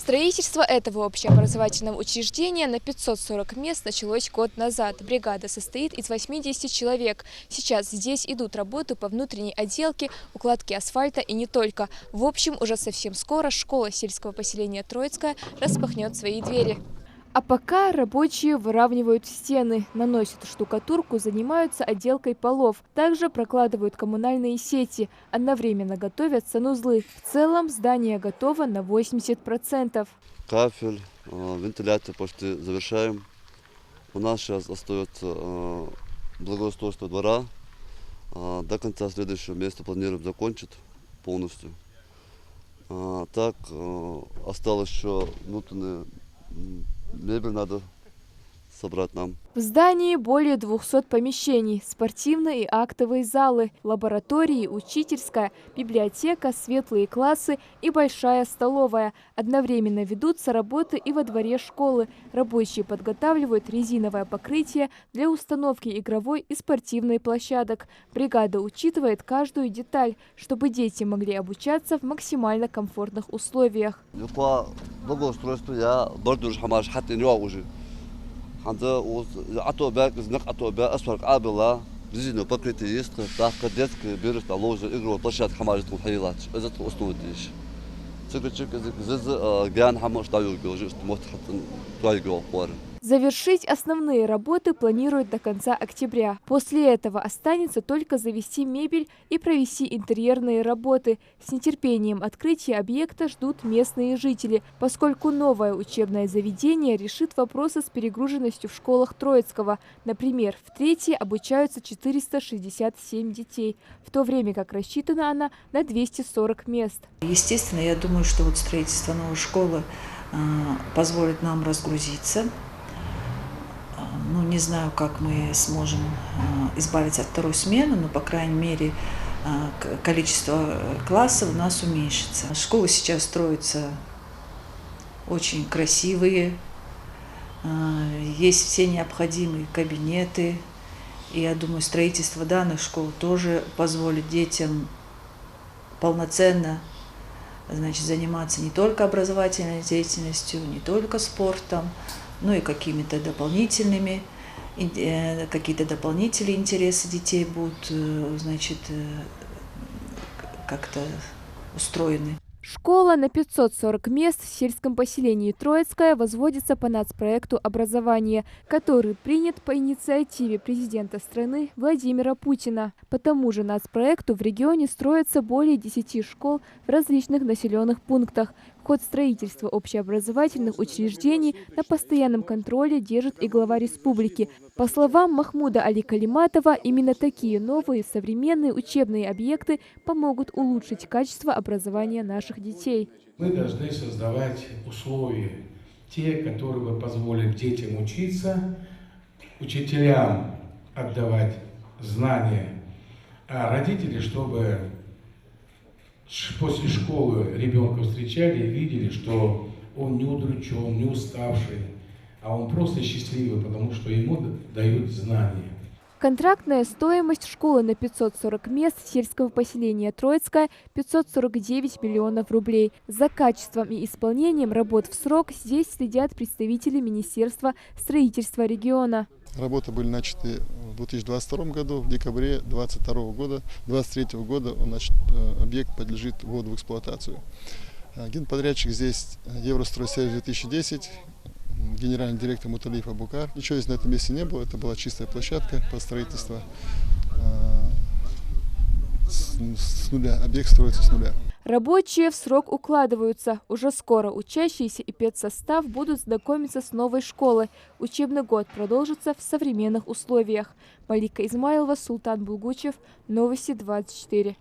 Строительство этого общеобразовательного учреждения на 540 мест началось год назад. Бригада состоит из 80 человек. Сейчас здесь идут работы по внутренней отделке, укладке асфальта и не только. В общем, уже совсем скоро школа сельского поселения Троицкая распахнет свои двери. А пока рабочие выравнивают стены, наносят штукатурку, занимаются отделкой полов. Также прокладывают коммунальные сети, одновременно готовят санузлы. В целом здание готово на 80%. Кафель, вентиляцию почти завершаем. У нас сейчас остается благоустройство двора. До конца следующего месяца планируем закончить полностью. Так, осталось еще внутреннее. Мебель надо собрать нам. В здании более 200 помещений, спортивные и актовые залы, лаборатории, учительская, библиотека, светлые классы и большая столовая. Одновременно ведутся работы и во дворе школы. Рабочие подготавливают резиновое покрытие для установки игровой и спортивной площадок. Бригада учитывает каждую деталь, чтобы дети могли обучаться в максимально комфортных условиях. По благоустройству я бордюр хамаш хат уже. Резиновое покрытие есть, давка детская, берет ложа, игровая площадка хамаш тухайлач. Это основа здесь. Завершить основные работы планируют до конца октября. После этого останется только завести мебель и провести интерьерные работы. С нетерпением открытия объекта ждут местные жители, поскольку новое учебное заведение решит вопросы с перегруженностью в школах Троицкого. Например, в третьей обучаются 467 детей, в то время как рассчитана она на 240 мест. Естественно, я думаю, что вот строительство новой школы позволит нам разгрузиться. Ну, не знаю, как мы сможем избавиться от второй смены, но, по крайней мере, количество классов у нас уменьшится. Школы сейчас строятся очень красивые, есть все необходимые кабинеты. И я думаю, строительство данных школ тоже позволит детям полноценно, значит, заниматься не только образовательной деятельностью, не только спортом, но и какими-то дополнительными, какие-то дополнительные интересы детей будут, значит, как-то устроены. Школа на 540 мест в сельском поселении Троицкая возводится по нацпроекту образования, который принят по инициативе президента страны Владимира Путина. По тому же нацпроекту в регионе строятся более 10 школ в различных населенных пунктах. Ход строительства общеобразовательных учреждений на постоянном контроле держит и глава республики. По словам Махмуда Али Калиматова, именно такие новые современные учебные объекты помогут улучшить качество образования наших детей. Мы должны создавать условия, те, которые бы позволят детям учиться, учителям отдавать знания, а родители, чтобы после школы ребенка встречали и видели, что он не удручен, не уставший, а он просто счастливый, потому что ему дают знания. Контрактная стоимость школы на 540 мест сельского поселения Троицкая – 549 миллионов рублей. За качеством и исполнением работ в срок здесь следят представители Министерства строительства региона. Работы были начаты в 2022 году, в декабре 2023 года объект подлежит вводу в эксплуатацию. Генподрядчик здесь Евростройсервис 2010, генеральный директор Муталиев Абукар. Ничего здесь на этом месте не было, это была чистая площадка по строительству с нуля, объект строится с нуля. Рабочие в срок укладываются. Уже скоро учащиеся и педсостав будут знакомиться с новой школой. Учебный год продолжится в современных условиях. Малика Измайлова, Султан Булгучев, Новости 24.